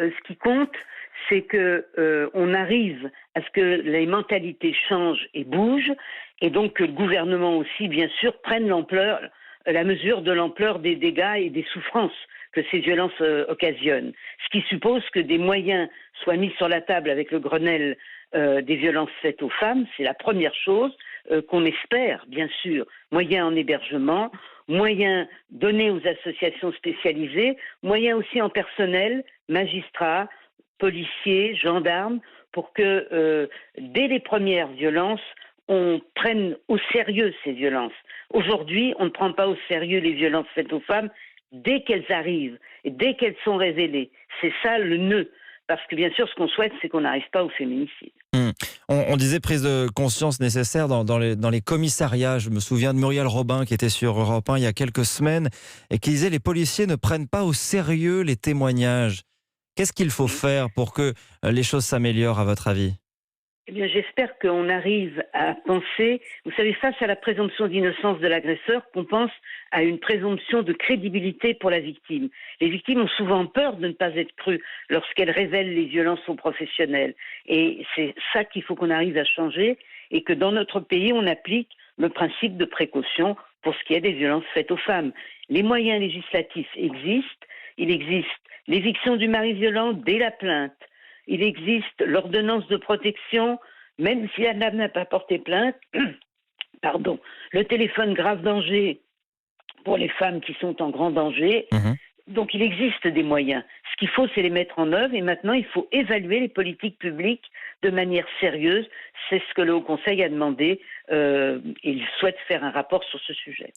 ce qui compte, c'est que on arrive à ce que les mentalités changent et bougent, et donc que le gouvernement aussi, bien sûr, prenne la mesure de l'ampleur des dégâts et des souffrances que ces violences occasionnent. Ce qui suppose que des moyens soient mis sur la table avec le Grenelle des violences faites aux femmes, c'est la première chose qu'on espère, bien sûr. Moyens en hébergement, moyens donnés aux associations spécialisées, moyens aussi en personnel, magistrats, policiers, gendarmes, pour que dès les premières violences, on prenne au sérieux ces violences. Aujourd'hui, on ne prend pas au sérieux les violences faites aux femmes dès qu'elles arrivent, et dès qu'elles sont révélées. C'est ça le nœud. Parce que bien sûr, ce qu'on souhaite, c'est qu'on n'arrive pas au féminicide. On disait prise de conscience nécessaire dans les commissariats. Je me souviens de Muriel Robin qui était sur Europe 1 il y a quelques semaines et qui disait les policiers ne prennent pas au sérieux les témoignages. Qu'est-ce qu'il faut faire pour que les choses s'améliorent à votre avis ? Eh bien, j'espère qu'on arrive à penser, vous savez, face à la présomption d'innocence de l'agresseur, qu'on pense à une présomption de crédibilité pour la victime. Les victimes ont souvent peur de ne pas être crues lorsqu'elles révèlent les violences aux professionnels. Et c'est ça qu'il faut qu'on arrive à changer, et que dans notre pays, on applique le principe de précaution pour ce qui est des violences faites aux femmes. Les moyens législatifs existent. Il existe l'éviction du mari violent dès la plainte. Il existe l'ordonnance de protection, même si la dame n'a pas porté plainte. Pardon. Le téléphone grave danger pour les femmes qui sont en grand danger. Donc il existe des moyens. Ce qu'il faut, c'est les mettre en œuvre. Et maintenant, il faut évaluer les politiques publiques de manière sérieuse. C'est ce que le Haut Conseil a demandé. Il souhaite faire un rapport sur ce sujet.